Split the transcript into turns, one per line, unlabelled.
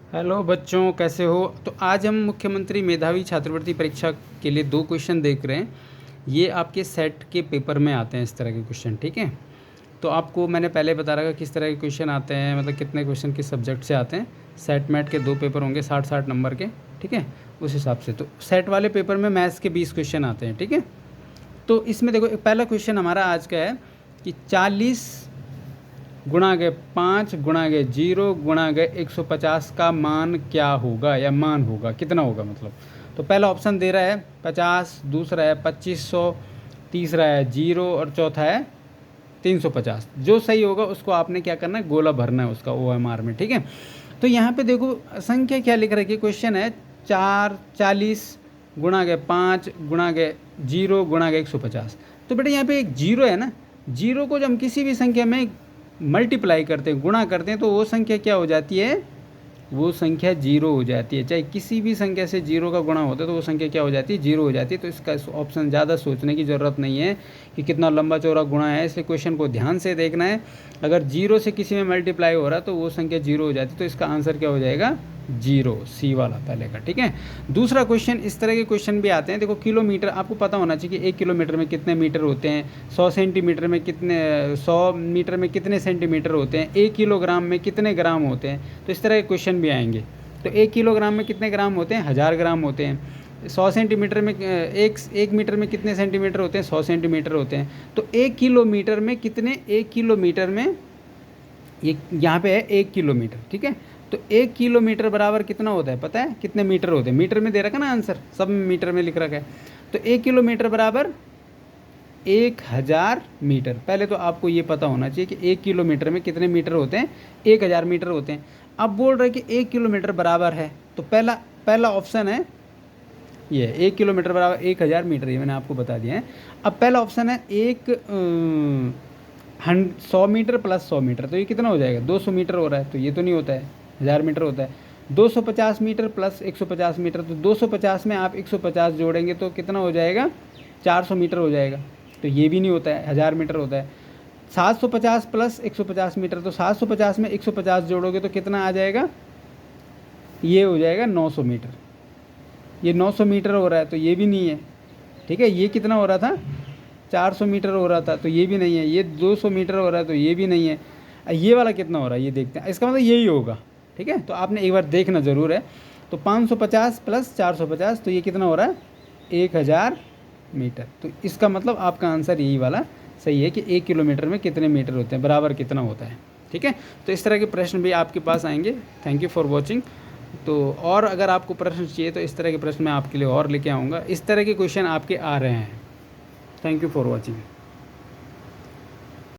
Hello बच्चों, कैसे हो। तो आज हम मुख्यमंत्री मेधावी छात्रवृत्ति परीक्षा के लिए 2 क्वेश्चन देख रहे हैं। ये आपके सेट के पेपर में आते हैं इस तरह के क्वेश्चन, ठीक है। तो आपको मैंने पहले बता रखा किस तरह के क्वेश्चन आते हैं, मतलब कितने क्वेश्चन किस सब्जेक्ट से आते हैं। सेट मैट के 2 पेपर होंगे 60-60 नंबर के, ठीक है। उस हिसाब से तो सेट वाले पेपर में मैथ्स के 20 क्वेश्चन आते हैं, ठीक है। तो इसमें देखो पहला क्वेश्चन हमारा आज का है कि 40 गुणा गए 5 गुणा गए 0 गुणा गए 150 का मान क्या होगा, या मान होगा कितना होगा मतलब। तो पहला ऑप्शन दे रहा है 50, दूसरा है 2500, तीसरा है 0 और चौथा है 350। जो सही होगा उसको आपने क्या करना है, गोला भरना है उसका OMR में, ठीक है। तो यहाँ पे देखो संख्या क्या लिख रखी है, क्वेश्चन है 40 गुणा गए 5 गुणा गए 0 गुणा गए 150। तो बेटा यहाँ पे एक 0 है ना, 0 को जब हम किसी भी संख्या में मल्टीप्लाई करते हैं, गुणा करते हैं, तो वो संख्या क्या हो जाती है, वो संख्या 0 हो जाती है। चाहे किसी भी संख्या से 0 का गुणा होता है तो वो संख्या क्या हो जाती है, 0 हो जाती है। तो इसका ऑप्शन ज़्यादा सोचने की ज़रूरत नहीं है कि कितना लंबा चौड़ा गुणा है, इसलिए क्वेश्चन को ध्यान से देखना है। अगर 0 से किसी में मल्टीप्लाई हो रहा है तो वो संख्या 0 हो जाती है। तो इसका आंसर क्या हो जाएगा, 0, सी वाला पहले का, ठीक है। दूसरा क्वेश्चन, इस तरह के क्वेश्चन भी आते हैं। देखो किलोमीटर आपको पता होना चाहिए कि 1 किलोमीटर में कितने मीटर होते हैं, 100 सेंटीमीटर में कितने, 100 मीटर में कितने सेंटीमीटर होते हैं, 1 किलोग्राम में कितने ग्राम होते हैं। तो इस तरह के क्वेश्चन भी आएंगे। तो 1 किलोग्राम में कितने ग्राम होते हैं, 1000 ग्राम होते हैं। 100 सेंटीमीटर में एक मीटर में कितने सेंटीमीटर होते हैं, 100 सेंटीमीटर होते हैं। तो 1 किलोमीटर में कितने, 1 किलोमीटर में ये यहाँ पे है 1 किलोमीटर, ठीक है। तो 1 किलोमीटर बराबर कितना होता है, पता है कितने मीटर होते हैं, मीटर में दे रखा ना आंसर, सब मीटर में लिख रखा है। तो 1 किलोमीटर बराबर 1000 मीटर। पहले तो आपको ये पता होना चाहिए कि 1 किलोमीटर में कितने मीटर होते हैं, 1000 मीटर होते हैं। अब बोल रहे कि 1 किलोमीटर बराबर है, तो पहला ऑप्शन है ये 1 किलोमीटर बराबर 1000 मीटर, ये मैंने आपको बता दिया है। अब पहला ऑप्शन है 100 मीटर प्लस 100 मीटर, तो ये कितना हो जाएगा, 200 मीटर हो रहा है। तो ये तो नहीं होता है, 1000 मीटर होता है। 250 मीटर प्लस 150 मीटर, तो 250 में आप 150 जोड़ेंगे तो कितना हो जाएगा, 400 मीटर हो जाएगा। तो ये भी नहीं होता है, 1000 मीटर होता है। 750 प्लस 150 मीटर, तो 750 में 150 जोड़ोगे तो कितना आ जाएगा, ये हो जाएगा 900 मीटर। ये 900 मीटर हो रहा है, तो ये भी नहीं है, ठीक है। ये कितना हो रहा था, 400 मीटर हो रहा था, तो ये भी नहीं है। ये 200 मीटर हो रहा है, तो ये भी नहीं है। ये वाला कितना हो रहा है, ये देखते हैं। इसका मतलब यही होगा, ठीक है। तो आपने एक बार देखना ज़रूर है। तो 550 प्लस 450, तो ये कितना हो रहा है, 1000 मीटर। तो इसका मतलब आपका आंसर यही वाला सही है कि 1 किलोमीटर में कितने मीटर होते हैं, बराबर कितना होता है, ठीक है। तो इस तरह के प्रश्न भी आपके पास आएंगे। Thank you for watching. तो और अगर आपको प्रश्न चाहिए तो इस तरह के प्रश्न मैं आपके लिए और लेके आऊँगा। इस तरह के क्वेश्चन आपके आ रहे हैं। Thank you for watching.